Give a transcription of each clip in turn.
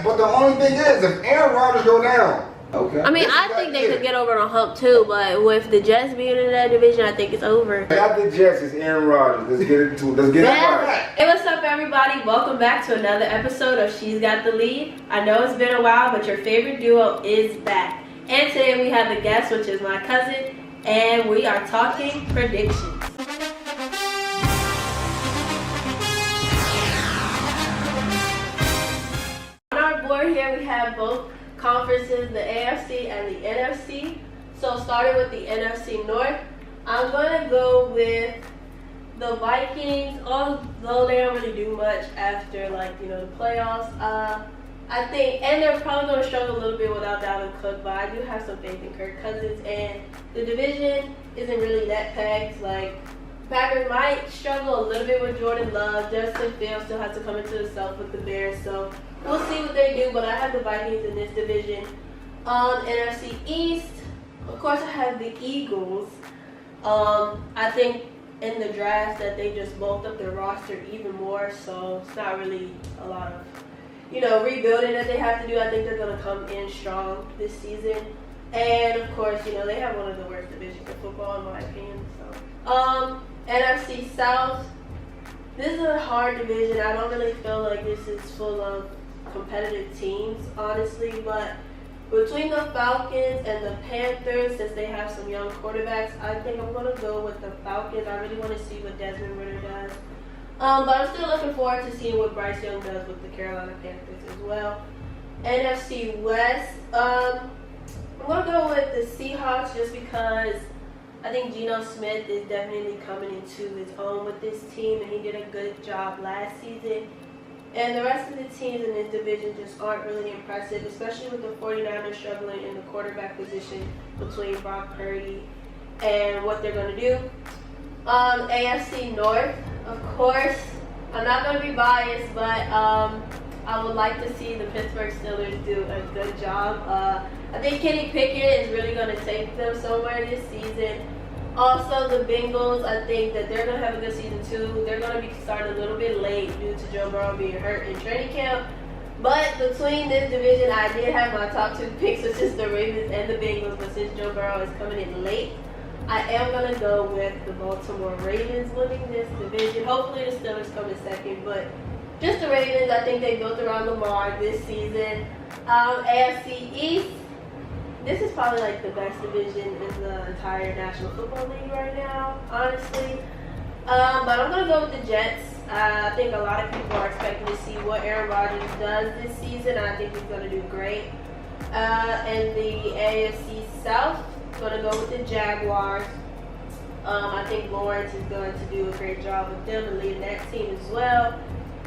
But the only thing is, if Aaron Rodgers go down, okay. I mean, I think they could get over the hump too, but with the Jets being in that division, I think it's over. Not the Jets, it's Aaron Rodgers. Let's get it right. Hey, what's up, everybody? Welcome back to another episode of She's Got the Lead. I know it's been a while, but your favorite duo is back. And today we have the guest, which is my cousin, and we are talking predictions. On our board here, we have both conferences, the AFC and the NFC. So starting with the NFC North, I'm going to go with the Vikings, although they don't really do much after, the playoffs. I think, and they're probably going to struggle a little bit without Dalvin Cook, but I do have some faith in Kirk Cousins, and the division isn't really that packed. Packers might struggle a little bit with Jordan Love. Justin Fields still has to come into himself with the Bears, so we'll see what they do, but I have the Vikings in this division. NFC East, of course, I have the Eagles. I think in the draft that they just bulked up their roster even more, so it's not really a lot of rebuilding that they have to do. I think they're going to come in strong this season. And, of course, they have one of the worst divisions in football, in my opinion. So, NFC South, this is a hard division. I don't really feel like this is full of competitive teams, honestly. But between the Falcons and the Panthers, since they have some young quarterbacks, I think I'm going to go with the Falcons. I really want to see what Desmond Ridder does. But I'm still looking forward to seeing what Bryce Young does with the Carolina Panthers as well. NFC West, I'm going to go with the Seahawks just because I think Geno Smith is definitely coming into his own with this team, and he did a good job last season. And the rest of the teams in this division just aren't really impressive, especially with the 49ers struggling in the quarterback position between Brock Purdy and what they're going to do. AFC North, of course, I'm not going to be biased, but I would like to see the Pittsburgh Steelers do a good job. I think Kenny Pickett is really going to take them somewhere this season. Also, the Bengals, I think that they're going to have a good season too. They're going to be starting a little bit late due to Joe Burrow being hurt in training camp. But between this division, I did have my top two picks, which is the Ravens and the Bengals. But since Joe Burrow is coming in late, I am going to go with the Baltimore Ravens winning this division. Hopefully the Steelers come in second, but just the Ravens. I think they built around Lamar this season. AFC East, this is probably the best division in the entire National Football League right now, honestly. But I'm going to go with the Jets. I think a lot of people are expecting to see what Aaron Rodgers does this season. I think he's going to do great. And the AFC South, going to go with the Jaguars. I think Lawrence is going to do a great job with them and leading that team as well.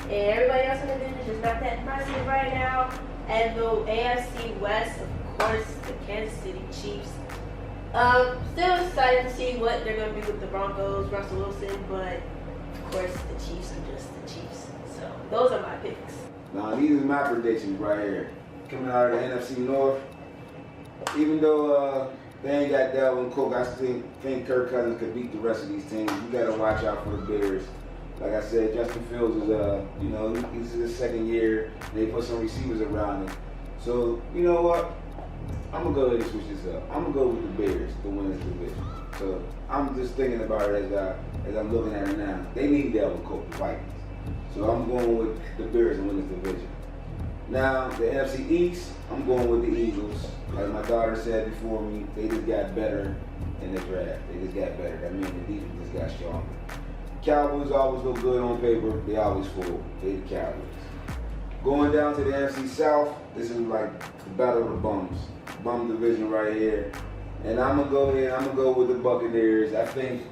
And everybody else in the division is just not that impressive right now. And the AFC West, of course, the Kansas City Chiefs. Still excited to see what they're going to do with the Broncos, Russell Wilson, but of course the Chiefs are just the Chiefs. So those are my picks. Now these are my predictions right here. Coming out of the NFC North, even though they ain't got Dalvin Cook, I still think Kirk Cousins could beat the rest of these teams. You got to watch out for the Bears. Like I said, Justin Fields is, he's his second year. They put some receivers around him. So, you know what? I'm going to go ahead and switch this up. I'm going to go with the Bears to win this division. So, I'm just thinking about it as I'm looking at it now. They need Dalvin Cook, the Vikings. So, I'm going with the Bears to win this division. Now, the NFC East, I'm going with the Eagles. Like my daughter said before me, they just got better in the draft. They just got better. That means the defense just got stronger. Cowboys always look good on paper. They always fool. They the Cowboys. Going down to the NFC South, this is like the battle of the bums. Bum division right here. And I'm going to go with the Buccaneers. I think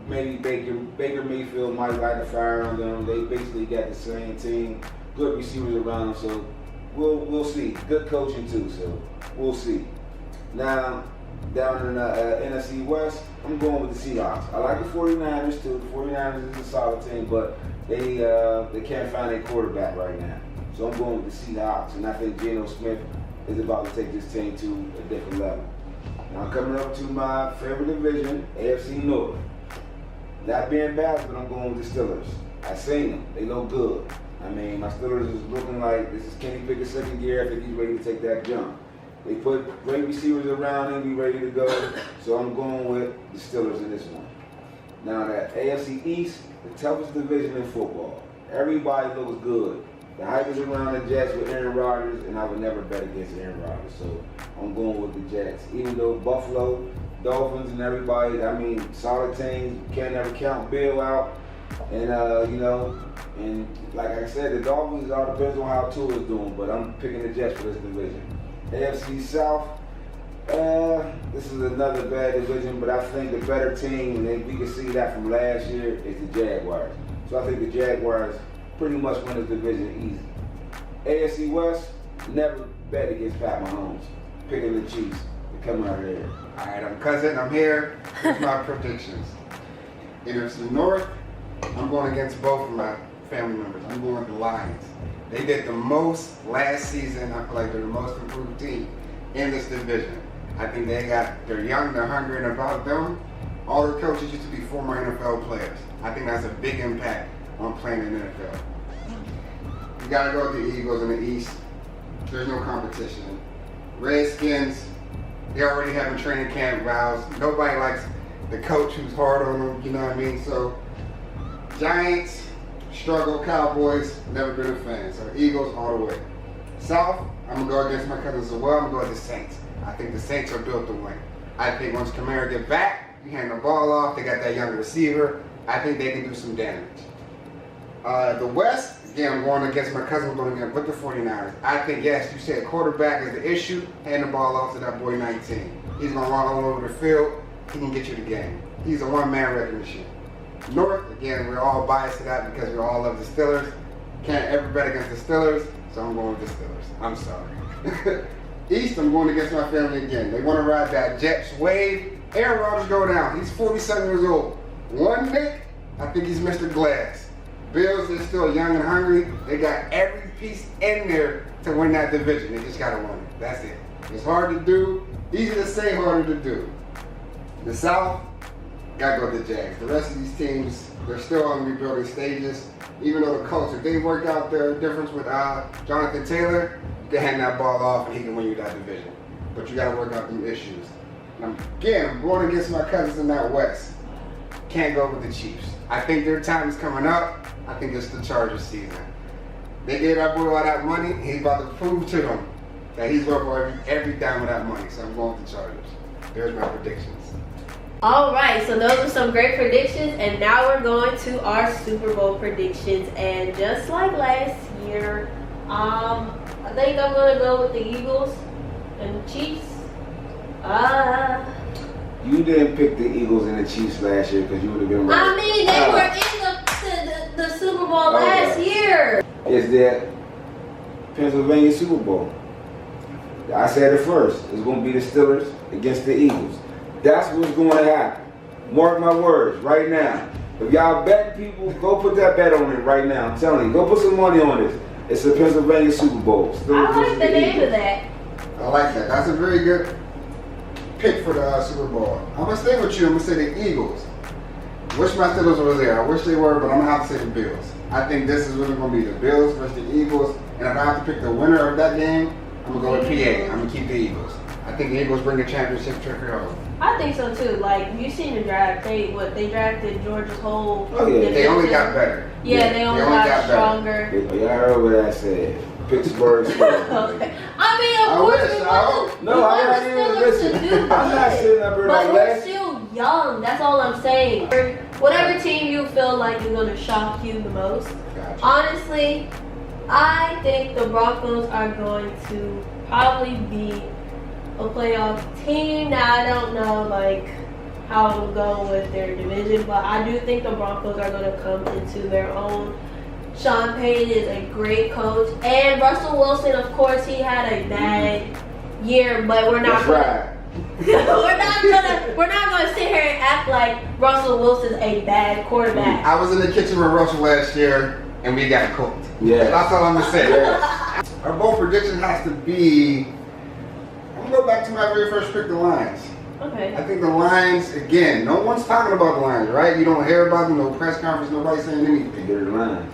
maybe Baker Mayfield might light a fire on them. They basically got the same team. Good receivers around them, so we'll see. Good coaching too, so we'll see. Now, down in the NFC West, I'm going with the Seahawks. I like the 49ers too. The 49ers is a solid team, but they can't find a quarterback right now. So I'm going with the Seahawks, and I think Geno Smith is about to take this team to a different level. Now coming up to my favorite division, AFC North. Not being bad, but I'm going with the Steelers. I seen them. They look good. I mean, my Steelers is looking like this is Kenny Pickett's second year. I think he's ready to take that jump. They put great receivers around him, be ready to go. So I'm going with the Steelers in this one. Now that AFC East, the toughest division in football. Everybody looks good. The hype is around the Jets with Aaron Rodgers, and I would never bet against Aaron Rodgers. So I'm going with the Jets. Even though Buffalo, Dolphins, and everybody, I mean, solid teams, can't ever count Bill out. And, and like I said, the Dolphins, it all depends on how Tua is doing, but I'm picking the Jets for this division. AFC South, this is another bad division, but I think the better team, and we can see that from last year, is the Jaguars. So I think the Jaguars pretty much win this division easy. AFC West, never bet against Pat Mahomes. Picking the Chiefs to come out of there. All right, I'm Cousin. I'm here with my predictions. NFC North, I'm going against both of my family members. I'm going with the Lions. They did the most last season. I feel like they're the most improved team in this division. I think they're young, they're hungry, and about them, all the coaches used to be former NFL players. I think that's a big impact on playing in the NFL. You gotta go with the Eagles in the East. There's no competition. Redskins, they already having training camp vows. Nobody likes the coach who's hard on them, you know what I mean? So, Giants, struggle. Cowboys, never been a fan. So, Eagles all the way. South, I'm going to go against my cousins as well. I'm going to go with the Saints. I think the Saints are built to win. I think once Kamara get back, you hand the ball off, they got that young receiver. I think they can do some damage. The West, again, I'm going against my cousin, I'm going against with the 49ers. I think, yes, you said quarterback is the issue. Hand the ball off to that boy 19. He's going to run all over the field. He can get you the game. He's a one-man wrecking machine. North, again, we're all biased to that because we all love the Steelers. Can't ever bet against the Steelers, so I'm going with the Steelers. I'm sorry. East, I'm going against my family again. They want to ride that Jets wave. Aaron Rodgers go down. He's 47 years old. One nick, I think he's Mr. Glass. Bills, they're still young and hungry. They got every piece in there to win that division. They just got to win it. That's it. It's hard to do. Easy to say, harder to do. The South, got to go with the Jags. The rest of these teams, they're still on rebuilding stages. Even though the Colts, if they work out their difference with Jonathan Taylor, you can hand that ball off and he can win you that division. But you got to work out them issues. And again, I'm going against my cousins in that West. Can't go with the Chiefs. I think their time is coming up. I think it's the Chargers season. They gave that boy all that money. He's about to prove to them that he's worth for every dime of that money. So I'm going with the Chargers. There's my predictions. All right, so those are some great predictions, and now we're going to our Super Bowl predictions. And just like last year, I think I'm gonna go with the Eagles and Chiefs. You didn't pick the Eagles and the Chiefs last year because you would have been right. I mean, they were in the Super Bowl last year. It's that Pennsylvania Super Bowl. I said it first. It's going to be the Steelers against the Eagles. That's what's going to happen. Mark my words right now. If y'all bet people, go put that bet on it right now. I'm telling you, go put some money on this. It's the Pennsylvania Super Bowl. I like the name of that. I like that. That's a very good pick for the Super Bowl. I'm going to stay with you. I'm going to say the Eagles. Wish my Steelers were there. I wish they were, but I'm going to have to say the Bills. I think this is really going to be the Bills versus the Eagles. And if I have to pick the winner of that game, I'm going to go with PA. I'm going to keep the Eagles. I think the Eagles bring a championship trip home. I think so too. Like, you seen the draft, they drafted Georgia's whole. Oh yeah, they only got better. Yeah, they only got stronger. Y'all heard what I said. Pittsburgh. Okay. I mean, of course, no, I didn't even listen. I'm not sitting up here but like we're that. still young. That's all I'm saying. Whatever team you feel like is going to shock you the most. Gotcha. Honestly, I think the Broncos are going to probably be a playoff team. Now, I don't know like how it will go with their division, but I do think the Broncos are going to come into their own. Sean Payton is a great coach, and Russell Wilson, of course, he had a bad year, but we're not. We're not gonna sit here and act like Russell Wilson's a bad quarterback. I was in the kitchen with Russell last year, and we got cooked. Yeah, that's all I'm gonna say. Yes. Our bold prediction has to be. I'm gonna go back to my very first pick, the Lions. Okay. I think the Lions, again, no one's talking about the Lions, right? You don't hear about them, no press conference, nobody's saying anything. They're the Lions.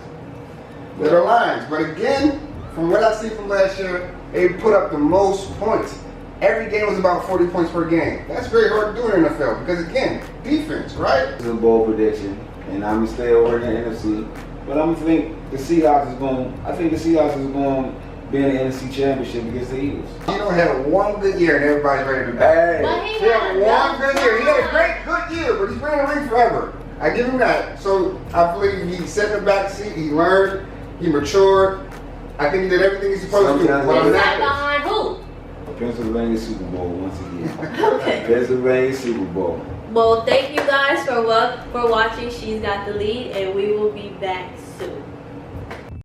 They're the Lions. But again, from what I see from last year, they put up the most points. Every game was about 40 points per game. That's very hard to do in the NFL because, again, defense, right? It's a bold prediction, and I'm gonna stay over in the NFC. But I'm gonna think the Seahawks is going. I think the Seahawks is going to be in the NFC Championship against the Eagles. Geno had one good year and everybody's ready to back. But he He had one good year. He had a time. great good year, but he's been in the league forever. I give him that. So I believe he set in the back seat. He learned. He matured. I think he did everything he's supposed to do. Sometimes Well, Is I'm that not- behind who? Pennsylvania Super Bowl once again. Okay. Pennsylvania Super Bowl. Well, thank you guys for watching She's Got the Lead, and we will be back soon.